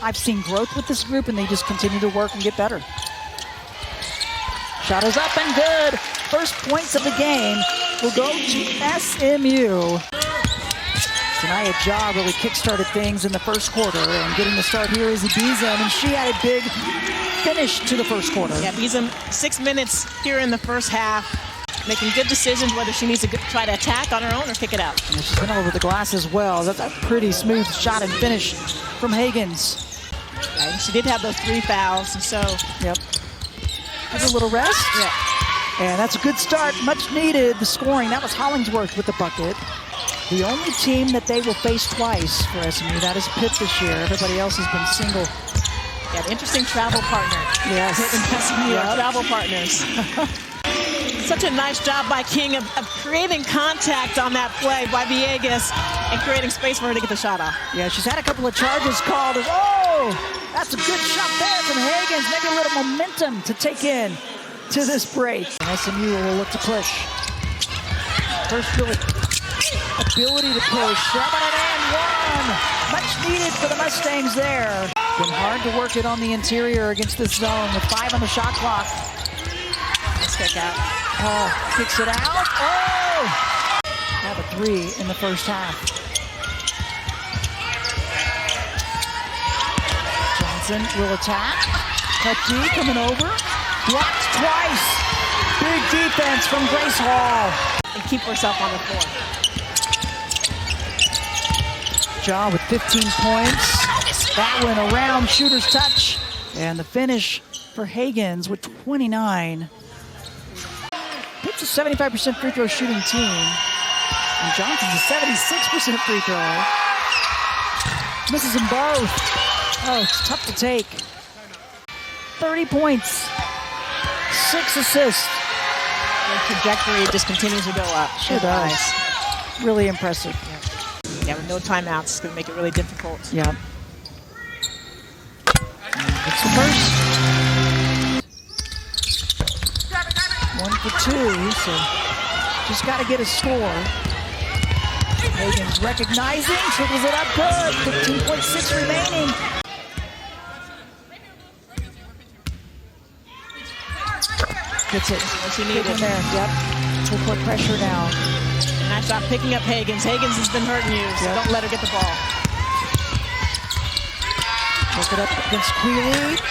I've seen growth with this group, and they just continue to work and get better. Shot is up and good. First points of the game will go to SMU. Tonight, Ja really kick-started things in the first quarter, and getting the start here is Beezum, and she had a big finish to the first quarter. Yeah, Beezum, 6 minutes here in the first half, making good decisions whether she needs to try to attack on her own or kick it out. And she's been over the glass as well. That's a pretty smooth shot and finish from Hagans. And she did have those 3 fouls, and so. Yep. Give her a little rest. Yeah. And that's a good start, much needed. The scoring, that was Hollingsworth with the bucket. The only team that they will face twice for SMU, that is Pitt this year. Everybody else has been single. Yeah, an interesting travel partner. Yes. Pitt and SMU are travel partners. Such a nice job by King of creating contact on that play by Villegas and creating space for her to get the shot off. Yeah, she's had a couple of charges called. Oh, that's a good shot there from Hagans. Maybe a little momentum to take in to this break. SMU will look to push. First ability to push. 7-and-1. Much needed for the Mustangs there. Been hard to work it on the interior against this zone with 5 on the shot clock. Let's kick out. Kicks it out. Oh! Have a 3 in the first half. Johnson will attack. Cut D coming over. Blocked twice. Big defense from Grace Hall. And keep herself on the floor. Ja with 15 points. That went around shooter's touch. And the finish for Hagans with 29. Pitt's a 75% free throw shooting team. And Johnson's a 76% free throw. Misses them both. Oh, it's tough to take. 30 points. 6 assists. Their trajectory just continues to go up. Sure does. Really impressive. Yeah, with no timeouts, it's going to make it really difficult. Yeah. It's the first. 1 for 2, so just got to get a score. Hagans recognizing, triples it up good. 15.6 remaining. Gets it. She needed in there. Yep. We'll put pressure now. Nice job picking up Hagans. Hagans has been hurting you, so don't let her get the ball. Look it up against Quealy.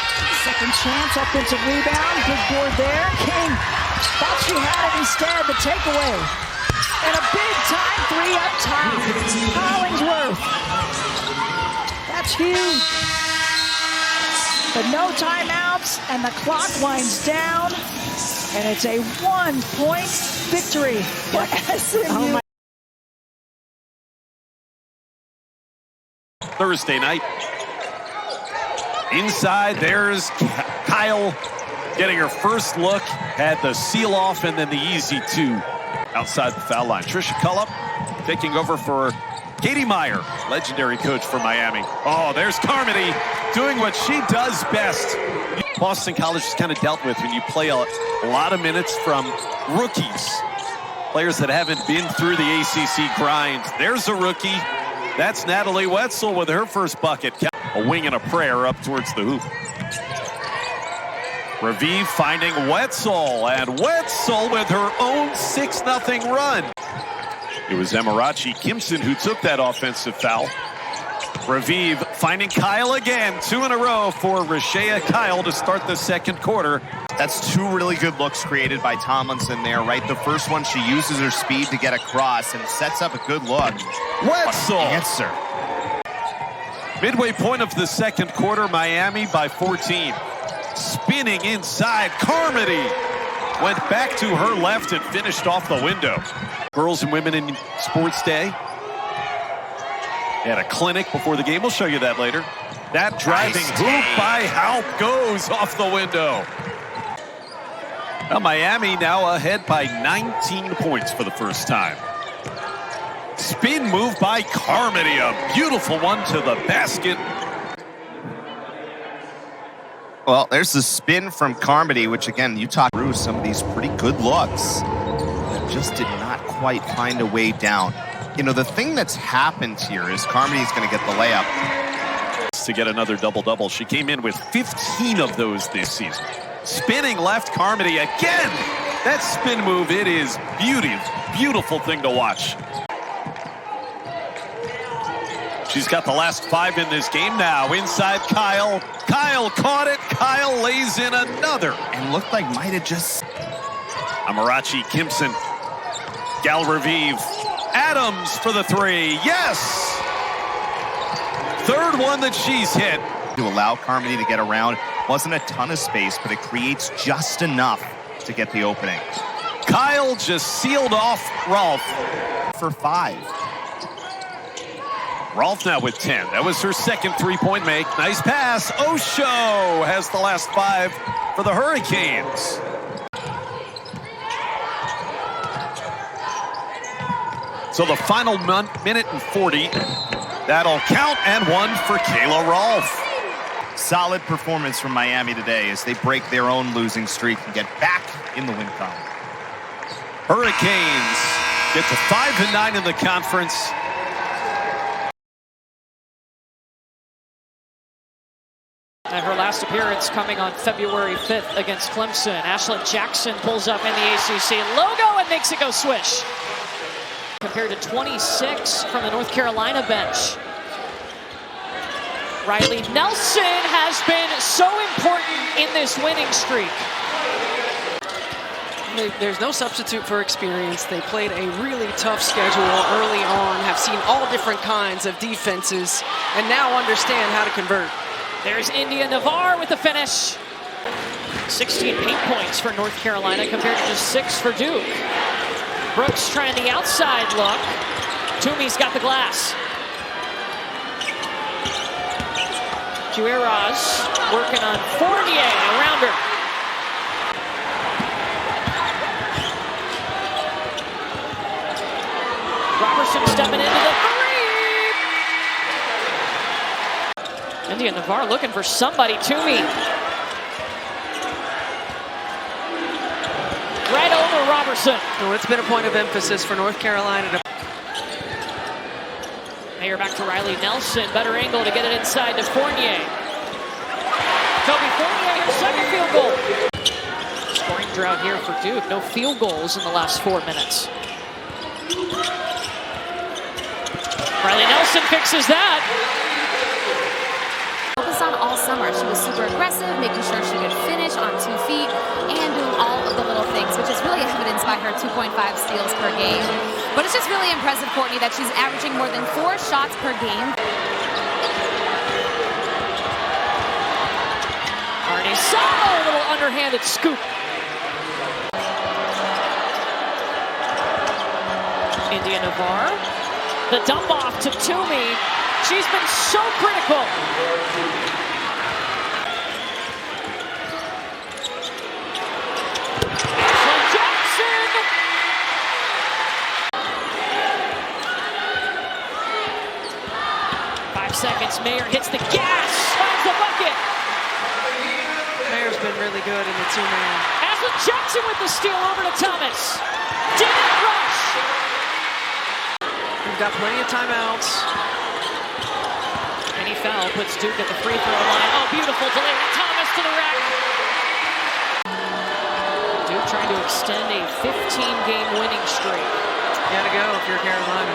Second chance, offensive rebound. Good board there. King thought she had it instead. The takeaway. And a big-time 3 up top. Hollingsworth. That's huge. But no timeouts, and the clock winds down. And it's a 1-point victory for SMU. Thursday night. Inside, there's Kyle getting her first look. Had the seal off and then the easy 2 outside the foul line. Trisha Cullop taking over for Katie Meyer, legendary coach for Miami. Oh, there's Carmody doing what she does best. Boston College is kind of dealt with when you play a lot of minutes from rookies. Players that haven't been through the ACC grind. There's a rookie. That's Natalie Wetzel with her first bucket. A wing and a prayer up towards the hoop. Raviv finding Wetzel, and Wetzel with her own 6-0 run. It was Emirachi Kimson who took that offensive foul. Raviv finding Kyle again. 2 in a row for Rashea Kyle to start the second quarter. That's 2 really good looks created by Tomlinson there, right? The first one, she uses her speed to get across and sets up a good look. Wetzel! Answer. Midway point of the second quarter, Miami by 14. Spinning inside, Carmody went back to her left and finished off the window. Girls and Women in Sports Day. They had a clinic before the game. We'll show you that later. That driving hoop by Haupt goes off the window. Well, Miami now ahead by 19 points for the first time. Spin move by Carmody, a beautiful one to the basket. Well, there's the spin from Carmody, which again, you talk through some of these pretty good looks that just did not quite find a way down. You know, the thing that's happened here is Carmody is going to get the layup. To get another double-double. She came in with 15 of those this season. Spinning left, Carmody again. That spin move, it is beautiful thing to watch. She's got the last 5 in this game now. Inside Kyle. Kyle caught it. Kyle lays in another. And looked like might have just... Amarachi, Kimson, Galrevive, Adams for the 3. Yes! Third one that she's hit. To allow Carmody to get around. Wasn't a ton of space, but it creates just enough to get the opening. Kyle just sealed off Rolfe for 5. Rolfe now with 10. That was her second three-point make. Nice pass. Osho has the last 5 for the Hurricanes. So the final minute and 40. That'll count, and 1 for Kayla Rolfe. Solid performance from Miami today as they break their own losing streak and get back in the win column. Hurricanes get to 5-9 in the conference. And her last appearance coming on February 5th against Clemson. Ashlyn Jackson pulls up in the ACC logo and makes it go swish. Compared to 26 from the North Carolina bench. Riley Nelson has been so important in this winning streak. There's no substitute for experience. They played a really tough schedule early on, have seen all different kinds of defenses, and now understand how to convert. There's India Navarre with the finish. 16 paint points for North Carolina compared to just 6 for Duke. Brooks trying the outside look. Toomey's got the glass. Guerraz working on Fournier around her. Robertson stepping into the 3. India Navarre looking for somebody. Toomey. Right over Robertson. Well, it's been a point of emphasis for North Carolina to... Mayer back to Riley Nelson. Better angle to get it inside to Fournier. Toby Fournier, her second field goal. Scoring drought here for Duke. No field goals in the last 4 minutes. Riley Nelson fixes that. Focused on all summer. She was super aggressive, making sure she could finish on 2 feet and doing all of the little things, which is really evidenced by her 2.5 steals per game. But it's just really impressive, Courtney, that she's averaging more than 4 shots per game. Arnisano, a little underhanded scoop. India Navarre. The dump off to Toomey. She's been so critical. Ashlyn Jackson. Five seconds. Mayer hits the gas. Finds the bucket. Mayer's been really good in the 2-man. Ashlyn Jackson with the steal over to Thomas. Didn't rush. We've got plenty of timeouts. Any foul puts Duke at the free throw line. Oh, beautiful delay. Thomas to the rack. Duke trying to extend a 15-game winning streak. You gotta go if you're Carolina.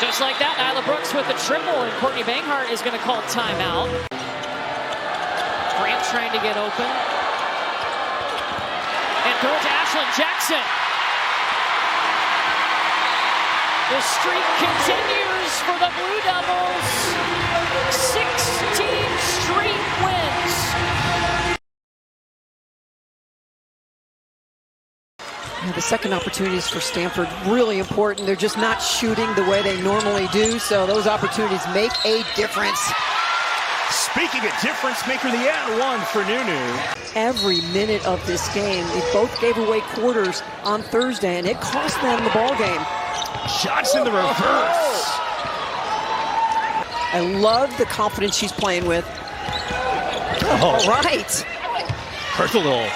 Just like that, Nyla Brooks with the triple, and Courtney Banghart is going to call timeout. Grant trying to get open. And throw it to Ashlyn Jackson. The streak continues for the Blue Devils. 16 straight wins. Yeah, the second opportunities for Stanford really important. They're just not shooting the way they normally do, so those opportunities make a difference. Speaking of difference maker, the and one for Nunu. Every minute of this game, they both gave away quarters on Thursday, and it cost them the ball game. Shots in the reverse. I love the confidence she's playing with. Oh. All right. First a little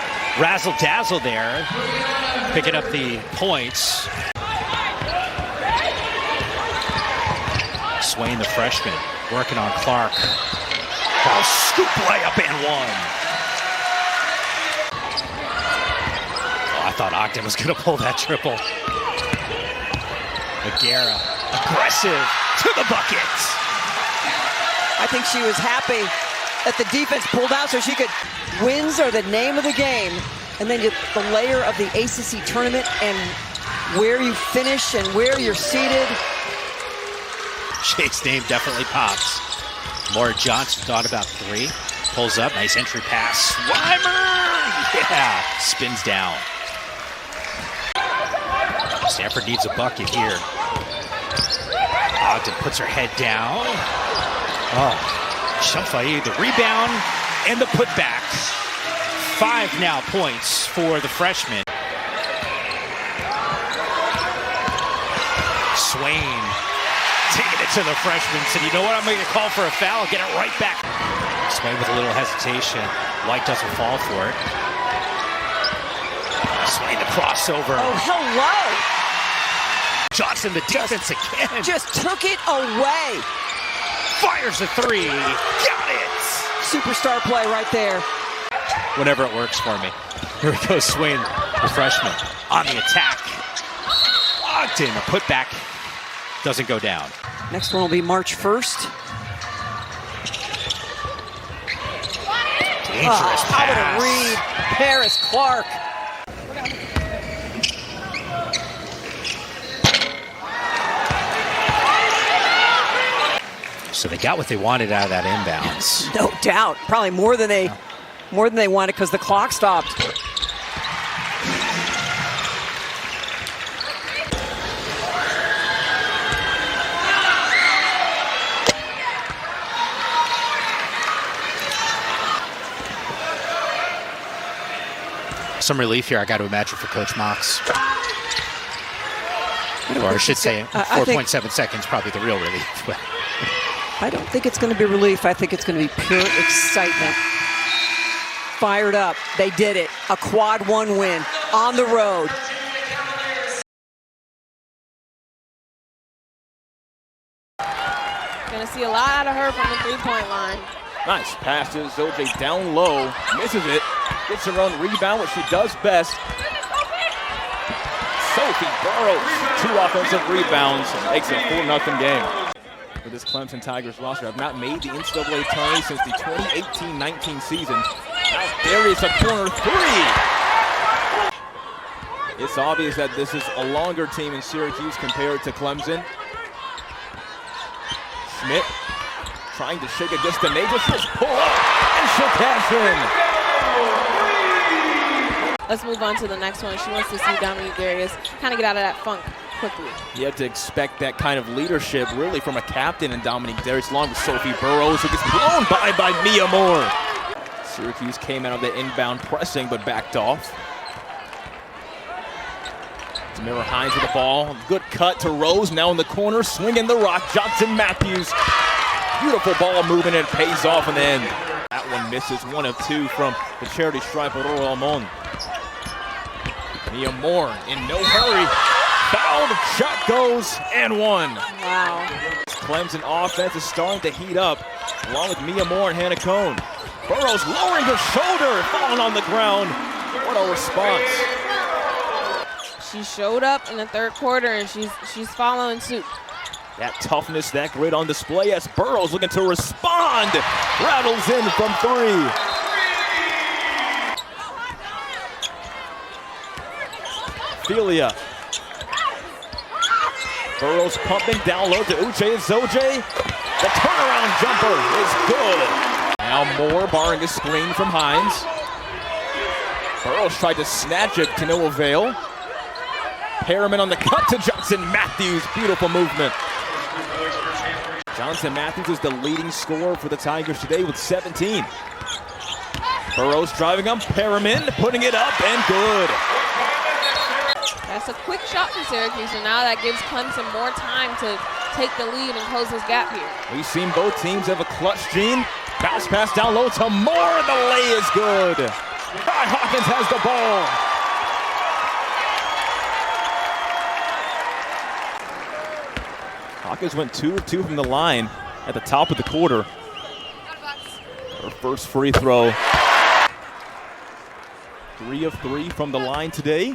razzle-dazzle there, picking up the points. Swain, the freshman, working on Clark. Oh, scoop layup and one. Oh, I thought Ogden was going to pull that triple. Aguera, aggressive to the bucket. I think she was happy that the defense pulled out so she could. Wins are the name of the game. And then the layer of the ACC tournament and where you finish and where you're seated. Shake's name definitely pops. Laura Johnson thought about three. Pulls up, nice entry pass. Weimer! Yeah, spins down. Stanford needs a bucket here. Ogden puts her head down. Oh, Shamfai, the rebound and the putback. 5 now points for the freshman. Swain taking it to the freshman. Said, you know what, I'm going to call for a foul. Get it right back. Swain with a little hesitation. White doesn't fall for it. Swain the crossover. Oh, hello. Johnson the defense again. Just took it away. Fires a three. Got it. Superstar play right there. Whenever it works for me. Here we go, Swain, the freshman, on the attack. Ogden, a putback, doesn't go down. Next one will be March 1st. Dangerous pass. How to read Paris Clark. So they got what they wanted out of that inbounds. No doubt. Probably more than they wanted because the clock stopped. Some relief here, I got to imagine, for Coach Mox. Or I should say 4.7 seconds, probably the real relief. I don't think it's going to be relief. I think it's going to be pure excitement. Fired up. They did it. A quad 1 win on the road. Gonna see a lot out of her from the three-point line. Nice pass to Zoje down low. Misses it. Gets her own rebound, which she does best. Sophie Burrows, 2 offensive rebounds. Makes it a 4-0 game. For this Clemson Tigers roster, have not made the NCAA tourney since the 2018-19 season. Now Darius a corner 3. It's obvious that this is a longer team in Syracuse compared to Clemson. Schmidt trying to shake it just to Major. Just pull up and she'll cash in. Let's move on to the next one. She wants to see Dominique Darius kind of get out of that funk quickly. You have to expect that kind of leadership, really, from a captain in Dominique Darius, along with Sophie Burrows, who gets blown by Mia Moore. Syracuse came out of the inbound pressing, but backed off. Tamara Hines with the ball. Good cut to Rose, now in the corner, swinging the rock. Johnson Matthews. Beautiful ball movement, and it pays off in the end. That one misses, 1 of 2 from the charity stripe of Aurora Almon. Mia Moore in no hurry. Fouled, shot goes, and 1. Wow. Clemson offense is starting to heat up, along with Mia Moore and Hannah Cohn. Burrows lowering her shoulder, falling on the ground. What a response. She showed up in the third quarter, and she's following suit. That toughness, that grit on display as Burrows looking to respond. Rattles in from 3. Ophelia. Burrows pumping down low to Uche and Zoje. The turnaround jumper is good. Now Moore barring a screen from Hines. Burrows tried to snatch it to no avail. Harriman on the cut to Johnson Matthews. Beautiful movement. Johnson Matthews is the leading scorer for the Tigers today with 17. Burrows driving up. Harriman putting it up and good. That's a quick shot from Syracuse, and now that gives Clemson more time to take the lead and close this gap here. We've seen both teams have a clutch gene. Bounce pass down low to Moore. The lay is good. Kai Hawkins has the ball. Hawkins went 2 of 2 from the line at the top of the quarter. Her first free throw. 3 of 3 from the line today.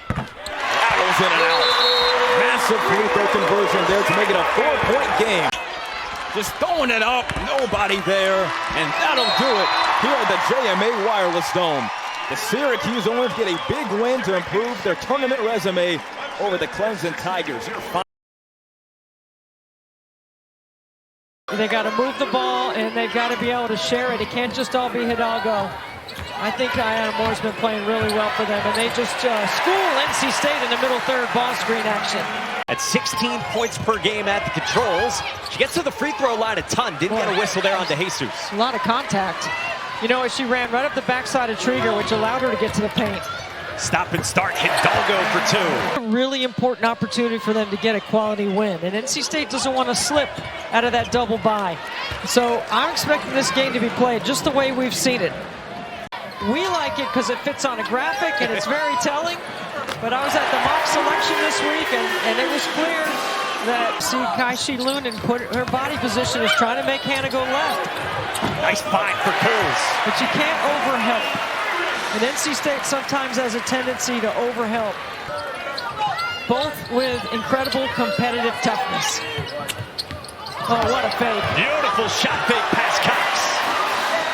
Rattles in and out. Massive free throw conversion there to make it a 4-point game. Just throwing it up, nobody there, and that'll do it here at the JMA Wireless Dome. The Syracuse Orange get a big win to improve their tournament resume over the Clemson Tigers. They got to move the ball, and they've got to be able to share it. It can't just all be Hidalgo. I think Ayanna Moore's been playing really well for them, and they just school NC State in the middle third ball screen action. At 16 points per game at the controls. She gets to the free throw line a ton. Didn't get a whistle there on DeJesus. A lot of contact. You know, she ran right up the backside of Trieger, which allowed her to get to the paint. Stop and start, Hidalgo for 2. A really important opportunity for them to get a quality win. And NC State doesn't want to slip out of that double bye. So I'm expecting this game to be played just the way we've seen it. We like it because it fits on a graphic and it's very telling. But I was at the mock selection this week and it was clear that Kai-Shi Lunan put her body position is trying to make Hannah go left. Nice find for Coles. But you can't overhelp. And NC State sometimes has a tendency to overhelp. Both with incredible competitive toughness. Oh, what a fake. Beautiful shot fake past Cox.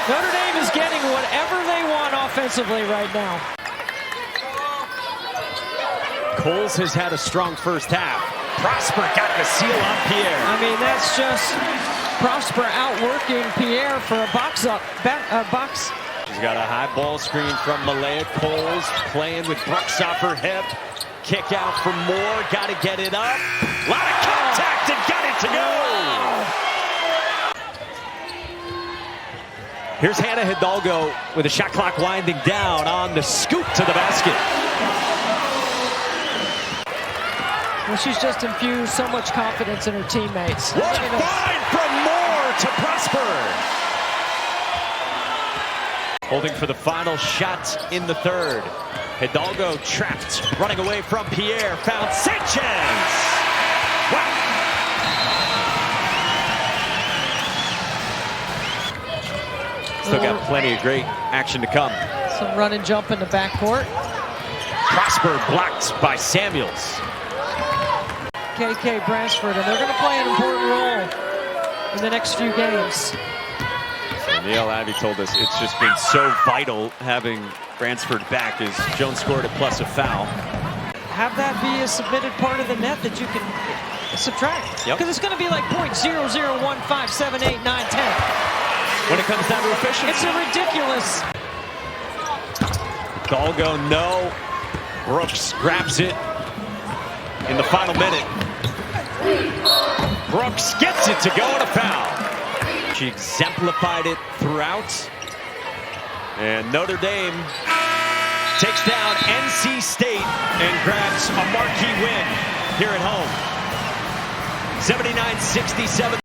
Notre Dame is getting whatever they want offensively right now. Coles has had a strong first half. Prosper got the seal on Pierre. I mean, that's just Prosper outworking Pierre for a box. She's got a high ball screen from Malaya. Coles playing with Brooks off her hip. Kick out for Moore. Got to get it up. A lot of contact and got it to go. Here's Hannah Hidalgo with the shot clock winding down on the scoop to the basket. Well, she's just infused so much confidence in her teammates. What a find from Moore to Prosper. Holding for the final shot in the third. Hidalgo trapped, running away from Pierre, found Sanchez. Wow. Still got plenty of great action to come. Some run and jump in the backcourt. Prosper blocked by Samuels. KK Bransford, and they're going to play an important role in the next few games. Neil Abbey told us it's just been so vital having Bransford back as Jones scored it plus a foul. Have that be a submitted part of the net that you can subtract. Because it's going to be like .001578910. When it comes down to efficiency. It's a ridiculous. Hidalgo, no. Brooks grabs it in the final minute. Brooks gets it to go and a foul. She exemplified it throughout. And Notre Dame takes down NC State and grabs a marquee win here at home. 79-67.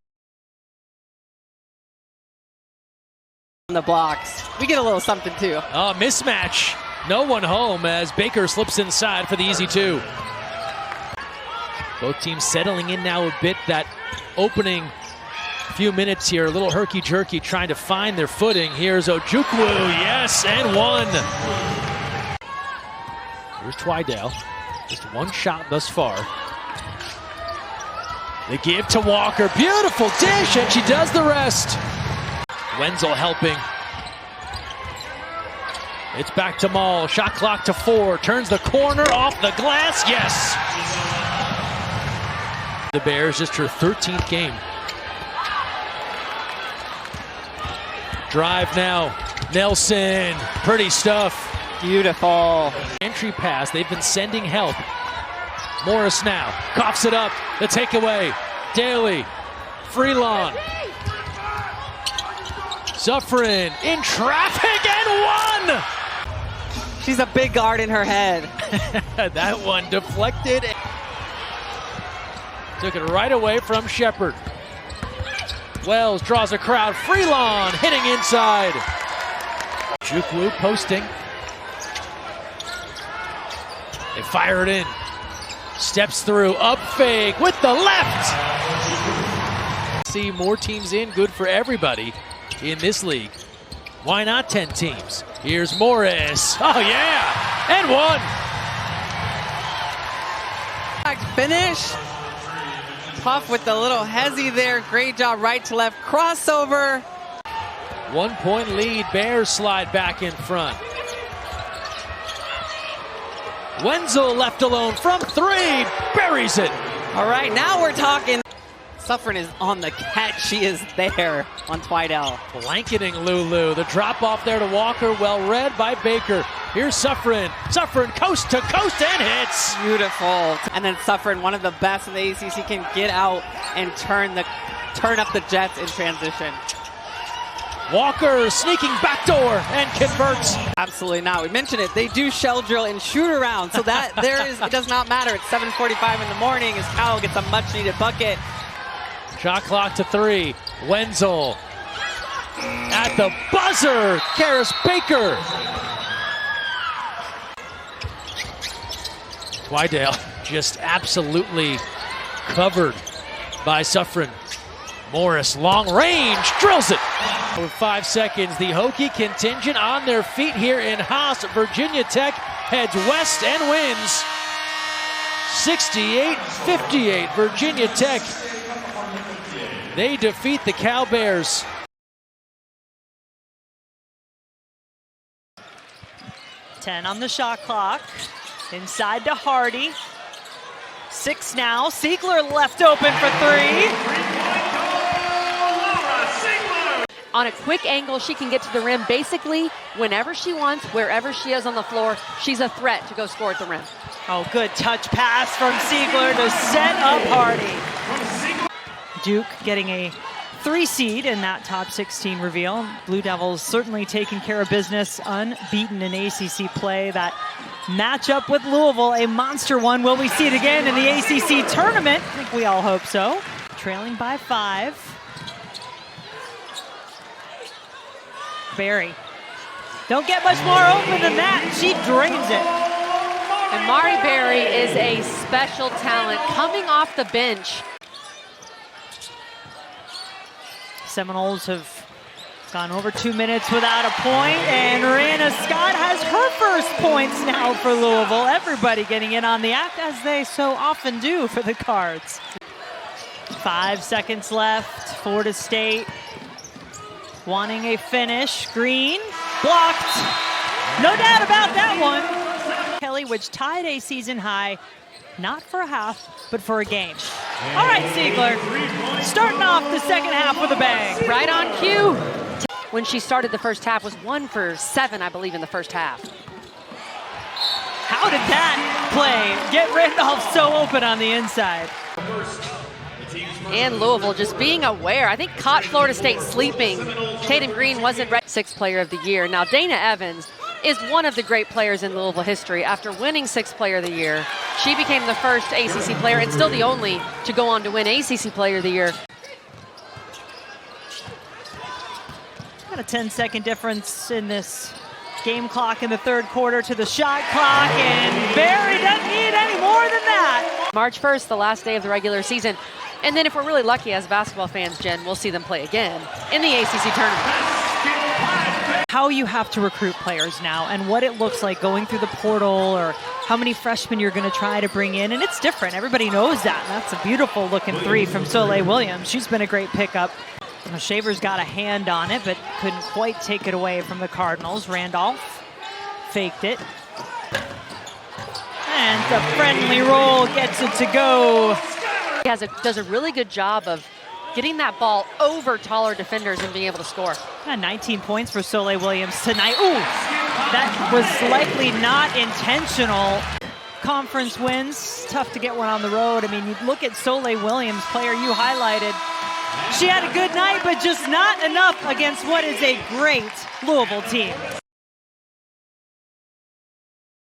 On the blocks. We get a little something too. Oh, mismatch. No one home as Baker slips inside for the easy 2. Both teams settling in now a bit. That opening few minutes here, a little herky-jerky, trying to find their footing. Here's Ojukwu, yes, and 1. Here's Twydale, just 1 shot thus far. They give to Walker, beautiful dish, and she does the rest. Wenzel helping. It's back to Mall, shot clock to 4, turns the corner, off the glass, yes! The Bears, just her 13th game. Drive now, Nelson, pretty stuff. Beautiful. Entry pass, they've been sending help. Morris now, coughs it up, the takeaway. Daly, Freelon. Suffering in traffic and 1! She's a big guard in her head. That one deflected. Took it right away from Shepard. Wells draws a crowd. Freelon hitting inside. Ojukwu posting. They fire it in. Steps through, up fake with the left. See more teams in, good for everybody in this league. Why not 10 teams? Here's Morris. Oh yeah, and one. Finish. Puff with the little hezzy there. Great job, right to left crossover. 1 point lead, Bears slide back in front. Wenzel left alone from three, buries it. All right, now we're talking. Suffren is on the catch. She is there on Twidell. Blanketing Lulu. The drop off there to Walker, well read by Baker. Here's Suffren. Suffren coast to coast and hits. Beautiful. And then Suffren, one of the best in the ACC, can get out and turn up the Jets in transition. Walker sneaking backdoor and converts. Absolutely not. We mentioned it. They do shell drill and shoot around, so that it does not matter. It's 7:45 in the morning as Kyle gets a much needed bucket. Shot clock to 3. Wenzel at the buzzer. Karis Baker. Twidell just absolutely covered by Suffren. Morris, long range, drills it. With 5 seconds, the Hokie contingent on their feet here in Haas. Virginia Tech heads west and wins 68-58. Virginia Tech, they defeat the Cal Bears. Ten on the shot clock. Inside to Hardy. 6 now. Siegler left open for 3. On a quick angle, she can get to the rim basically whenever she wants, wherever she is on the floor. She's a threat to go score at the rim. Oh, good touch pass from Siegler to set up Hardy. Duke getting a 3 seed in that top 16 reveal. Blue Devils certainly taking care of business, unbeaten in ACC play. That matchup with Louisville, a monster one. Will we see it again in the ACC tournament? I think we all hope so. Trailing by 5. Berry. Don't get much more open than that. She drains it. And Mari Berry is a special talent coming off the bench. Seminoles have gone over 2 minutes without a point, and Rihanna Scott has her first points now for Louisville. Everybody getting in on the act, as they so often do for the Cards. 5 seconds left. Florida State wanting a finish. Green, blocked. No doubt about that one. Kelly, which tied a season high, not for a half, but for a game. All right, Siegler, starting off the second half with a bang. Right on cue. When she started the first half, was 1 for 7, I believe, in the first half. How did that play get Randolph so open on the inside? And Louisville just being aware. I think caught Florida State sleeping. Tatum Green wasn't ready. 6th player of the year. Now Dana Evans is one of the great players in Louisville history. After winning 6th player of the year, she became the first ACC player and still the only to go on to win ACC player of the year. Got a 10-second difference in this game clock in the 3rd quarter to the shot clock, and Berry doesn't need any more than that. March 1st, the last day of the regular season. And then if we're really lucky as basketball fans, Jen, we'll see them play again in the ACC tournament. How you have to recruit players now and what it looks like going through the portal, or how many freshmen you're going to try to bring in. And it's different. Everybody knows that. And that's a beautiful looking 3 from Soleil Williams. She's been a great pickup. Shaver's got a hand on it, but couldn't quite take it away from the Cardinals. Randolph faked it. And the friendly roll gets it to go. He does a really good job of getting that ball over taller defenders and being able to score. 19 points for Soleil Williams tonight. Ooh, that was likely not intentional. Conference wins, tough to get one on the road. I mean, you look at Soleil Williams, player you highlighted. She had a good night, but just not enough against what is a great Louisville team.